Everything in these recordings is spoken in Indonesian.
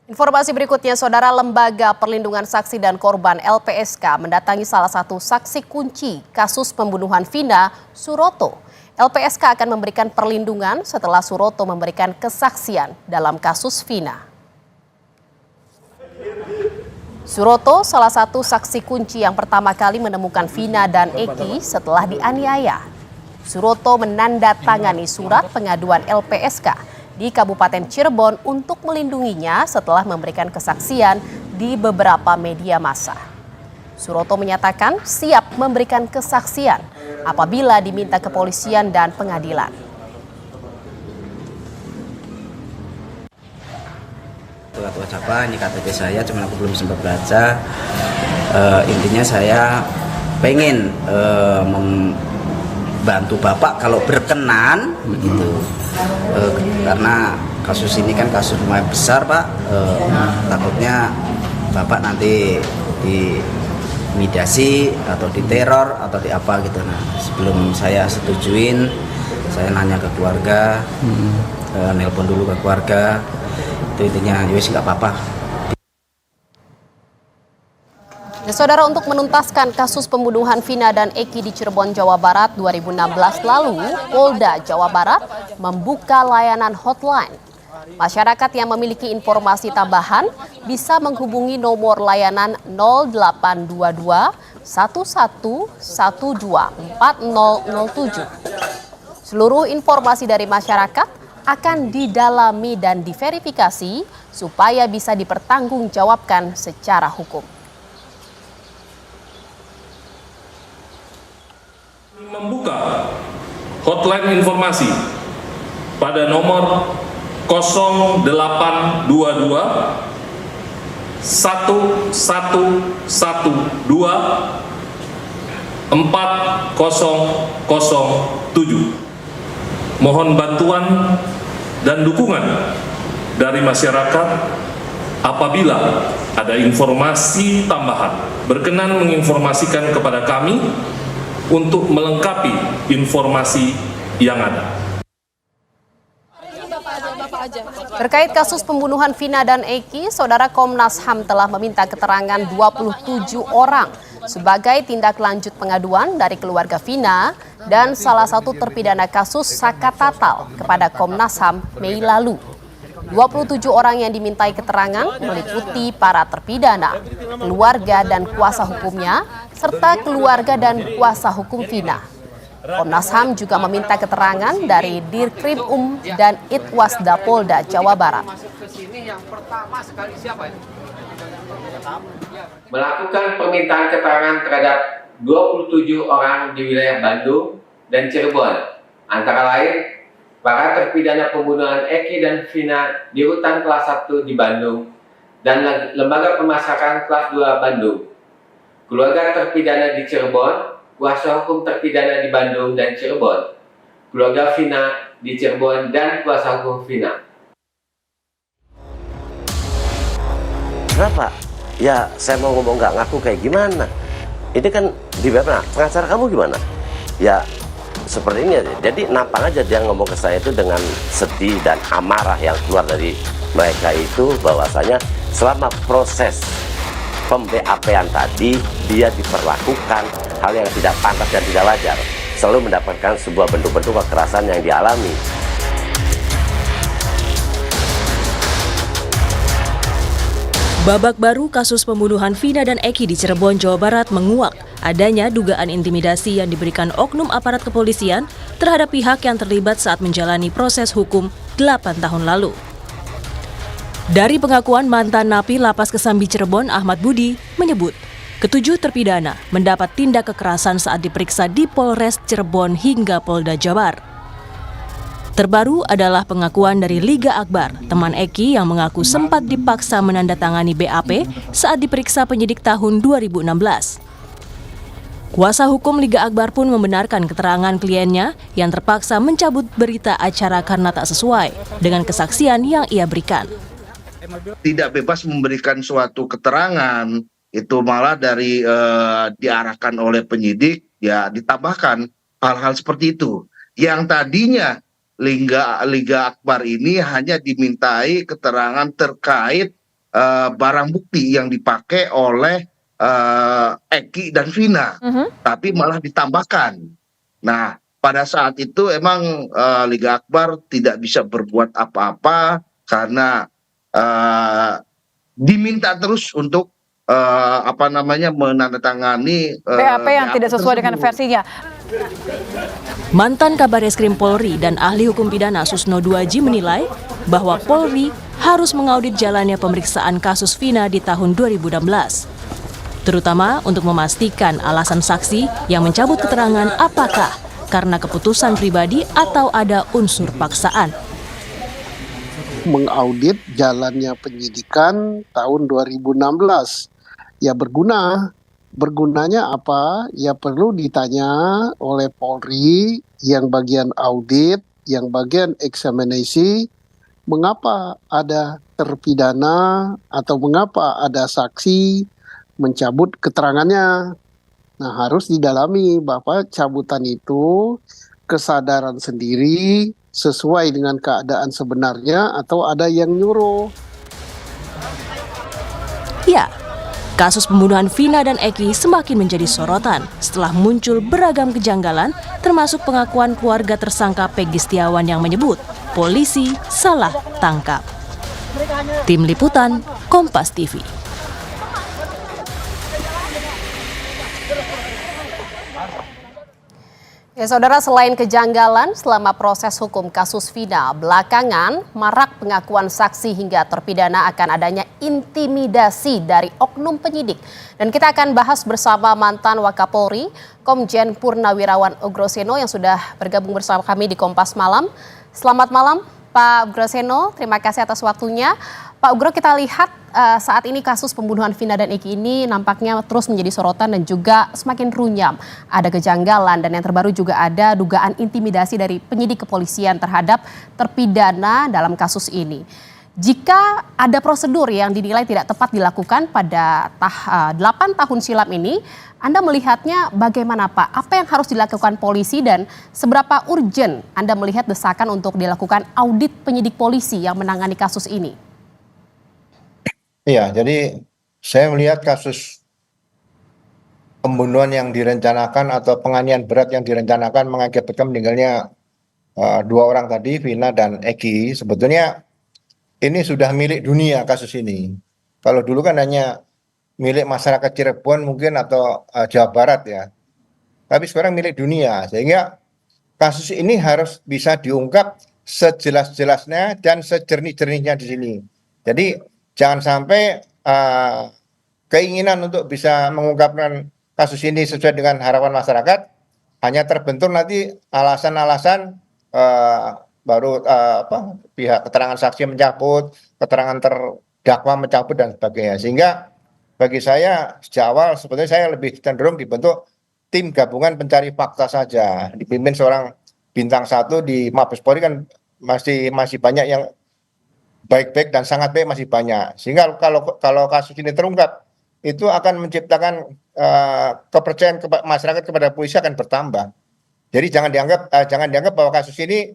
Informasi berikutnya, Saudara, Lembaga Perlindungan Saksi dan Korban LPSK mendatangi salah satu saksi kunci kasus pembunuhan Vina, Suroto. LPSK akan memberikan perlindungan setelah Suroto memberikan kesaksian dalam kasus Vina. Suroto salah satu saksi kunci yang pertama kali menemukan Vina dan Eki setelah dianiaya. Suroto menandatangani surat pengaduan LPSK di Kabupaten Cirebon untuk melindunginya setelah memberikan kesaksian di beberapa media massa. Suroto menyatakan siap memberikan kesaksian apabila diminta kepolisian dan pengadilan. Apa ini KTP saya, cuman aku belum sempat baca. Intinya saya pengen membantu Bapak kalau berkenan begitu. Karena kasus ini kan kasus lumayan besar, Pak. Takutnya Bapak nanti diintimidasi atau diteror atau di apa gitu. Nah, sebelum saya setujuin, saya nanya ke keluarga, nelpon dulu ke keluarga. Itu intinya, yowes nggak apa-apa. Saudara, untuk menuntaskan kasus pembunuhan Vina dan Eki di Cirebon, Jawa Barat 2016 lalu, Polda Jawa Barat membuka layanan hotline. Masyarakat yang memiliki informasi tambahan bisa menghubungi nomor layanan 0822 1112 4007. Seluruh informasi dari masyarakat akan didalami dan diverifikasi supaya bisa dipertanggungjawabkan secara hukum. Membuka hotline informasi pada nomor 0822 1112 4007. Mohon bantuan dan dukungan dari masyarakat apabila ada informasi tambahan. Berkenan menginformasikan kepada kami untuk melengkapi informasi yang ada. Terkait kasus pembunuhan Vina dan Eki, Saudara, Komnas HAM telah meminta keterangan 27 orang sebagai tindak lanjut pengaduan dari keluarga Vina dan salah satu terpidana kasus Saka Tatal kepada Komnas HAM Mei lalu. 27 orang yang dimintai keterangan meliputi para terpidana, keluarga dan kuasa hukumnya, serta keluarga dan kuasa hukum Vina. Komnas HAM juga meminta keterangan dari Dirkrim dan Itwasda Polda Jawa Barat. Melakukan permintaan keterangan terhadap 27 orang di wilayah Bandung dan Cirebon, antara lain para terpidana pembunuhan Eki dan Vina di Rutan Kelas 1 di Bandung dan Lembaga Pemasyarakatan Kelas 2 Bandung, keluarga terpidana di Cirebon, kuasa hukum terpidana di Bandung dan Cirebon, keluarga Vina di Cirebon dan kuasa hukum Vina. Kenapa? Ya, saya mau ngomong nggak ngaku kayak gimana? Ini kan di mana? Pengacara kamu gimana? Ya, seperti ini aja. Jadi nampang aja dia ngomong ke saya itu dengan sedih dan amarah yang keluar dari mereka itu, bahwasanya selama proses pem-BAP-an tadi dia diperlakukan hal yang tidak pantas dan tidak wajar, selalu mendapatkan sebuah bentuk-bentuk kekerasan yang dialami. Babak baru kasus pembunuhan Vina dan Eki di Cirebon, Jawa Barat menguak adanya dugaan intimidasi yang diberikan oknum aparat kepolisian terhadap pihak yang terlibat saat menjalani proses hukum 8 tahun lalu. Dari pengakuan mantan napi Lapas Kesambi Cirebon, Ahmad Budi, menyebut ketujuh terpidana mendapat tindak kekerasan saat diperiksa di Polres Cirebon hingga Polda Jabar. Terbaru adalah pengakuan dari Liga Akbar, teman Eki yang mengaku sempat dipaksa menandatangani BAP saat diperiksa penyidik tahun 2016. Kuasa hukum Liga Akbar pun membenarkan keterangan kliennya yang terpaksa mencabut berita acara karena tak sesuai dengan kesaksian yang ia berikan. Tidak bebas memberikan suatu keterangan, itu malah diarahkan oleh penyidik, ya ditambahkan hal-hal seperti itu. Yang tadinya Liga Akbar ini hanya dimintai keterangan terkait barang bukti yang dipakai oleh Eki dan Vina, tapi malah ditambahkan. Nah, pada saat itu emang Liga Akbar tidak bisa berbuat apa-apa karena diminta terus untuk menandatangani BAP yang tidak sesuai dengan tersebut. versinya. Mantan Kabar Eskrim Polri dan ahli hukum pidana Susno Duaji menilai bahwa Polri harus mengaudit jalannya pemeriksaan kasus Vina di tahun 2016. Terutama untuk memastikan alasan saksi yang mencabut keterangan apakah karena keputusan pribadi atau ada unsur paksaan. Mengaudit jalannya penyidikan tahun 2016. Ya bergunanya apa? Ya perlu ditanya oleh Polri yang bagian audit, yang bagian eksaminasi, mengapa ada terpidana atau mengapa ada saksi mencabut keterangannya. Nah, harus didalami bahwa cabutan itu kesadaran sendiri sesuai dengan keadaan sebenarnya atau ada yang nyuruh. Ya, kasus pembunuhan Vina dan Eki semakin menjadi sorotan setelah muncul beragam kejanggalan termasuk pengakuan keluarga tersangka Peggy Setiawan yang menyebut polisi salah tangkap. Tim Liputan, Kompas TV. Ya, saudara, selain kejanggalan selama proses hukum kasus Vina, belakangan marak pengakuan saksi hingga terpidana akan adanya intimidasi dari oknum penyidik. Dan kita akan bahas bersama mantan Wakapolri, Komjen Purnawirawan Ugroseno yang sudah bergabung bersama kami di Kompas Malam. Selamat malam, Pak Ugroseno. Terima kasih atas waktunya. Pak Ugro, kita lihat saat ini kasus pembunuhan Vina dan Eki ini nampaknya terus menjadi sorotan dan juga semakin runyam. Ada kejanggalan dan yang terbaru juga ada dugaan intimidasi dari penyidik kepolisian terhadap terpidana dalam kasus ini. Jika ada prosedur yang dinilai tidak tepat dilakukan pada 8 tahun silam ini, Anda melihatnya bagaimana, Pak? Apa yang harus dilakukan polisi dan seberapa urgent Anda melihat desakan untuk dilakukan audit penyidik polisi yang menangani kasus ini? Iya, jadi saya melihat kasus pembunuhan yang direncanakan atau penganiayaan berat yang direncanakan mengakibatkan meninggalnya 2 orang tadi, Vina dan Eki, sebetulnya ini sudah milik dunia kasus ini. Kalau dulu kan hanya milik masyarakat Cirebon mungkin atau Jawa Barat ya. Tapi sekarang milik dunia, sehingga kasus ini harus bisa diungkap sejelas-jelasnya dan sejernih-jernihnya di sini. Jadi jangan sampai keinginan untuk bisa mengungkapkan kasus ini sesuai dengan harapan masyarakat hanya terbentur nanti alasan-alasan baru pihak keterangan saksi mencabut, keterangan terdakwa mencabut dan sebagainya. Sehingga bagi saya sejak awal sebetulnya saya lebih cenderung dibentuk tim gabungan pencari fakta saja, dipimpin seorang bintang 1 di Mabes Polri kan masih banyak yang baik-baik dan sangat baik masih banyak. Sehingga kalau kasus ini terungkap itu akan menciptakan kepercayaan masyarakat kepada polisi akan bertambah. Jadi jangan dianggap bahwa kasus ini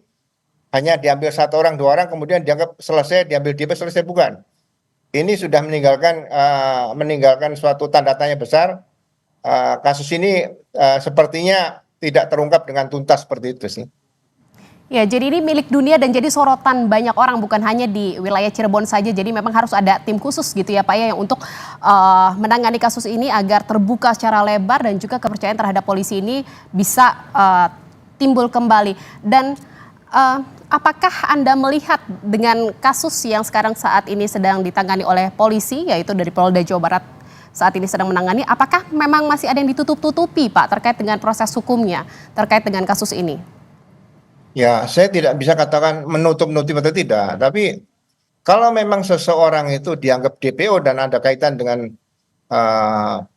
hanya diambil 1 orang 2 orang kemudian dianggap selesai, diambil DP selesai, bukan. Ini sudah meninggalkan suatu tanda tanya besar. Kasus ini sepertinya tidak terungkap dengan tuntas seperti itu sih. Ya, jadi ini milik dunia dan jadi sorotan banyak orang, bukan hanya di wilayah Cirebon saja. Jadi memang harus ada tim khusus gitu ya Pak ya, yang untuk menangani kasus ini agar terbuka secara lebar dan juga kepercayaan terhadap polisi ini bisa timbul kembali. Dan apakah Anda melihat dengan kasus yang sekarang saat ini sedang ditangani oleh polisi, yaitu dari Polda Jawa Barat saat ini sedang menangani, apakah memang masih ada yang ditutup-tutupi Pak terkait dengan proses hukumnya, terkait dengan kasus ini? Ya, saya tidak bisa katakan menutup-nutup atau tidak, tapi kalau memang seseorang itu dianggap DPO dan ada kaitan dengan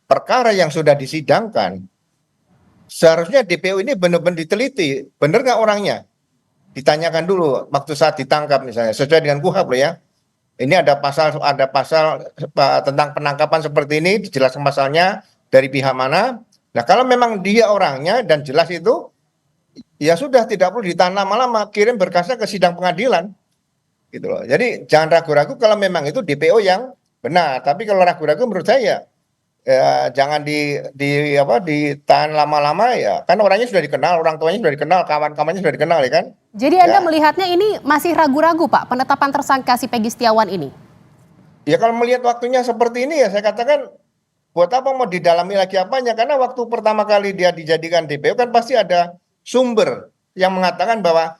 perkara yang sudah disidangkan, seharusnya DPO ini benar-benar diteliti, benar nggak orangnya? Ditanyakan dulu waktu saat ditangkap misalnya, sesuai dengan KUHP loh ya. Ini ada pasal tentang penangkapan seperti ini, dijelaskan pasalnya dari pihak mana. Nah, kalau memang dia orangnya dan jelas itu, ya sudah tidak perlu ditahan lama-lama, kirim berkasnya ke sidang pengadilan gitu loh. Jadi jangan ragu-ragu kalau memang itu DPO yang benar. Tapi kalau ragu-ragu menurut saya ya jangan ditahan lama-lama ya. Kan orangnya sudah dikenal, orang tuanya sudah dikenal, kawan-kawannya sudah dikenal ya kan. Jadi Anda melihatnya ini masih ragu-ragu Pak, penetapan tersangka si Peggy Setiawan ini? Ya kalau melihat waktunya seperti ini ya saya katakan buat apa mau didalami lagi apanya? Karena waktu pertama kali dia dijadikan DPO kan pasti ada sumber yang mengatakan bahwa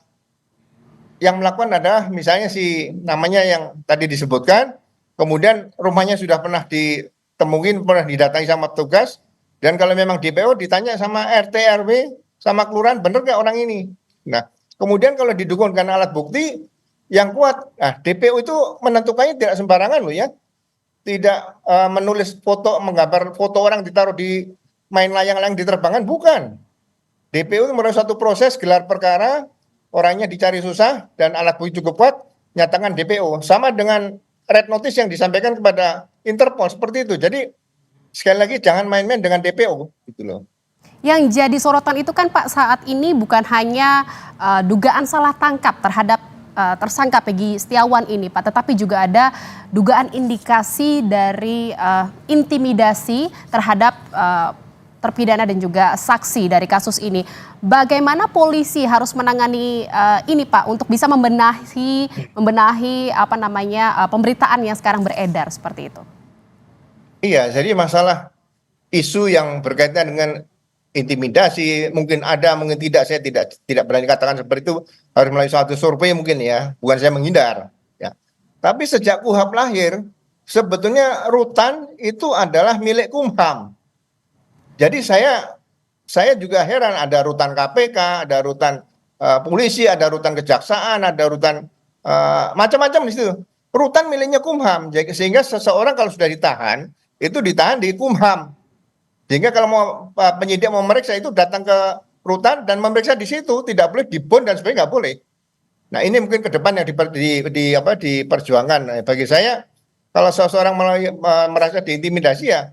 yang melakukan adalah misalnya si namanya yang tadi disebutkan, kemudian rumahnya sudah pernah ditemuin, pernah didatangi sama petugas, dan kalau memang DPO ditanya sama RT RW sama kelurahan bener nggak orang ini. Nah kemudian kalau didukung dengan alat bukti yang kuat, nah DPO itu menentukannya tidak sembarangan loh ya, tidak menulis foto, menggambar foto orang ditaruh di main layang-layang diterbangkan, bukan. DPO itu melalui satu proses gelar perkara, orangnya dicari susah dan alat bukti cukup kuat, nyatakan DPO. Sama dengan red notice yang disampaikan kepada Interpol seperti itu. Jadi sekali lagi jangan main-main dengan DPO gitu loh. Yang jadi sorotan itu kan Pak saat ini bukan hanya dugaan salah tangkap terhadap tersangka Peggy Setiawan ini Pak, tetapi juga ada dugaan indikasi dari intimidasi terhadap terpidana dan juga saksi dari kasus ini. Bagaimana polisi harus menangani ini Pak untuk bisa membenahi pemberitaan yang sekarang beredar seperti itu? Iya, jadi masalah isu yang berkaitan dengan intimidasi mungkin ada, mungkin tidak, saya tidak berani katakan seperti itu, harus melalui suatu survei mungkin ya, bukan saya menghindar ya. Tapi sejak KUHP lahir sebetulnya rutan itu adalah milik Kumham. Jadi saya juga heran, ada rutan KPK, ada rutan polisi, ada rutan kejaksaan, ada rutan macam-macam di situ. Rutan miliknya Kumham, sehingga seseorang kalau sudah ditahan itu ditahan di Kumham. Sehingga kalau mau penyidik mau memeriksa itu datang ke rutan dan memeriksa di situ, tidak boleh dibon dan sebagainya, nggak boleh. Nah ini mungkin ke depan yang diperjuangkan. Nah, bagi saya kalau seseorang merasa diintimidasi ya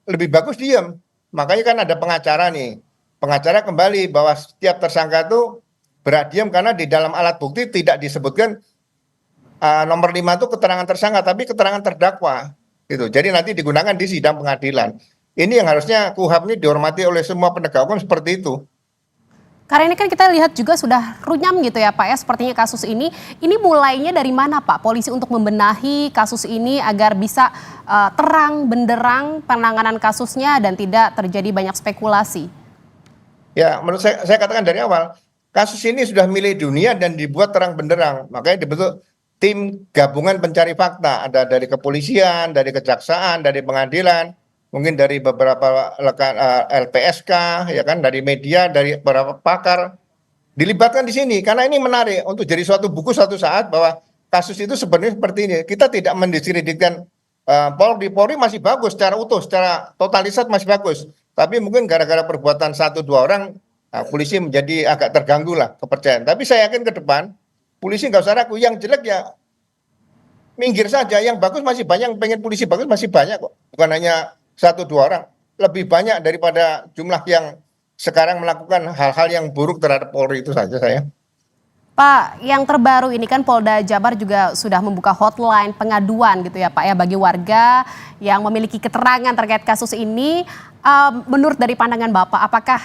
lebih bagus diam. Makanya kan ada pengacara nih. Pengacara kembali bahwa setiap tersangka itu berhak diam karena di dalam alat bukti tidak disebutkan nomor 5 itu keterangan tersangka tapi keterangan terdakwa. Gitu. Jadi nanti digunakan di sidang pengadilan. Ini yang harusnya KUHP ini dihormati oleh semua penegak hukum seperti itu. Karena ini kan kita lihat juga sudah runyam gitu ya Pak ya, sepertinya kasus ini mulainya dari mana Pak? Polisi untuk membenahi kasus ini agar bisa terang benderang penanganan kasusnya dan tidak terjadi banyak spekulasi. Ya menurut saya katakan dari awal, kasus ini sudah milik dunia dan dibuat terang benderang. Makanya dibentuk tim gabungan pencari fakta, ada dari kepolisian, dari kejaksaan, dari pengadilan, mungkin dari beberapa LPSK, ya kan, dari media, dari beberapa pakar dilibatkan di sini karena ini menarik untuk jadi suatu buku suatu saat bahwa kasus itu sebenarnya seperti ini. Kita tidak mendiskreditkan Polri masih bagus secara utuh, secara totalitas masih bagus. Tapi mungkin gara-gara perbuatan 1-2 orang, polisi menjadi agak terganggu lah kepercayaan. Tapi saya yakin ke depan polisi nggak usah ragu, yang jelek ya minggir saja, yang bagus masih banyak, yang pengen polisi bagus masih banyak kok. Bukan hanya 1-2 orang, lebih banyak daripada jumlah yang sekarang melakukan hal-hal yang buruk terhadap Polri, itu saja saya. Pak, yang terbaru ini kan Polda Jabar juga sudah membuka hotline pengaduan gitu ya Pak ya bagi warga yang memiliki keterangan terkait kasus ini. Menurut dari pandangan Bapak, apakah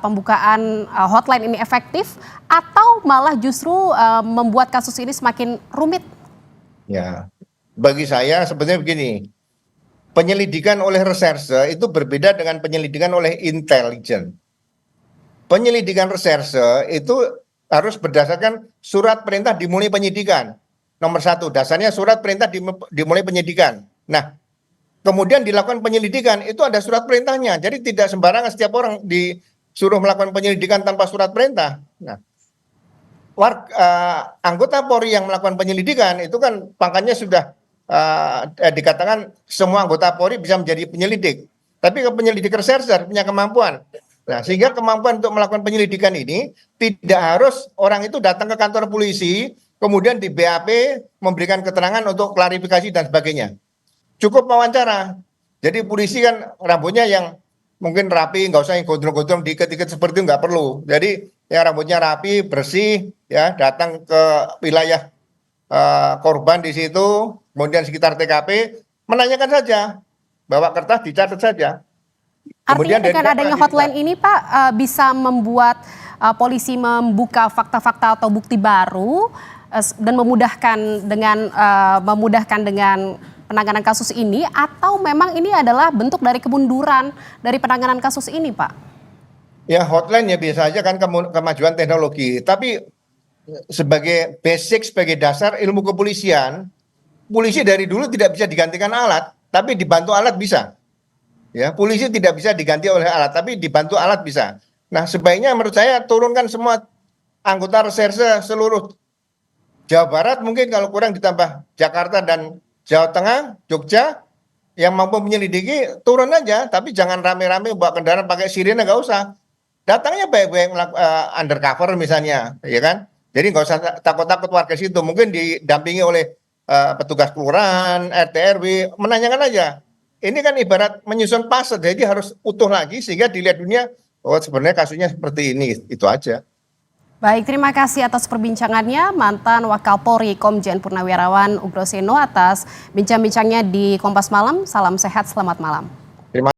pembukaan hotline ini efektif atau malah justru membuat kasus ini semakin rumit? Ya, bagi saya sebetulnya begini, penyelidikan oleh reserse itu berbeda dengan penyelidikan oleh intelijen. Penyelidikan reserse itu harus berdasarkan surat perintah dimulai penyidikan. Nomor 1, dasarnya surat perintah dimulai penyidikan. Nah, kemudian dilakukan penyelidikan, itu ada surat perintahnya. Jadi tidak sembarangan setiap orang disuruh melakukan penyelidikan tanpa surat perintah. Nah, anggota Polri yang melakukan penyelidikan itu kan pangkatnya sudah dikatakan semua anggota Polri bisa menjadi penyelidik. Tapi penyelidik reserse punya kemampuan. Nah, sehingga kemampuan untuk melakukan penyelidikan ini tidak harus orang itu datang ke kantor polisi, kemudian di BAP memberikan keterangan untuk klarifikasi dan sebagainya. Cukup wawancara. Jadi polisi kan rambutnya yang mungkin rapi, nggak usah yang gondrong-gondrong diikat-ikat seperti itu, nggak perlu. Jadi yang rambutnya rapi, bersih, ya datang ke wilayah korban di situ, kemudian sekitar TKP, menanyakan saja, bawa kertas dicatat saja. Artinya Kemudian dengan dari adanya mana hotline ini Pak bisa membuat polisi membuka fakta-fakta atau bukti baru dan memudahkan dengan penanganan kasus ini, atau memang ini adalah bentuk dari kemunduran dari penanganan kasus ini Pak? Ya hotline ya biasa aja kan kemajuan teknologi. Tapi sebagai basic, sebagai dasar ilmu kepolisian, polisi dari dulu tidak bisa digantikan alat, tapi dibantu alat bisa. Ya, polisi tidak bisa diganti oleh alat, tapi dibantu alat bisa. Nah, sebaiknya menurut saya turunkan semua anggota reserse seluruh Jawa Barat, mungkin kalau kurang ditambah Jakarta dan Jawa Tengah, Jogja, yang mampu menyelidiki turun aja, tapi jangan rame-rame bawa kendaraan pakai sirine, nggak usah. Datangnya baik-baik undercover misalnya, ya kan? Jadi nggak usah takut-takut warga situ, mungkin didampingi oleh petugas kelurahan, RT RW, menanyakan aja. Ini kan ibarat menyusun puzzle, jadi harus utuh lagi sehingga dilihat dunia, oh sebenarnya kasusnya seperti ini, itu aja. Baik, terima kasih atas perbincangannya mantan Wakapolri Komjen Purnawirawan Ugro Seno atas bincang-bincangnya di Kompas Malam. Salam sehat, selamat malam.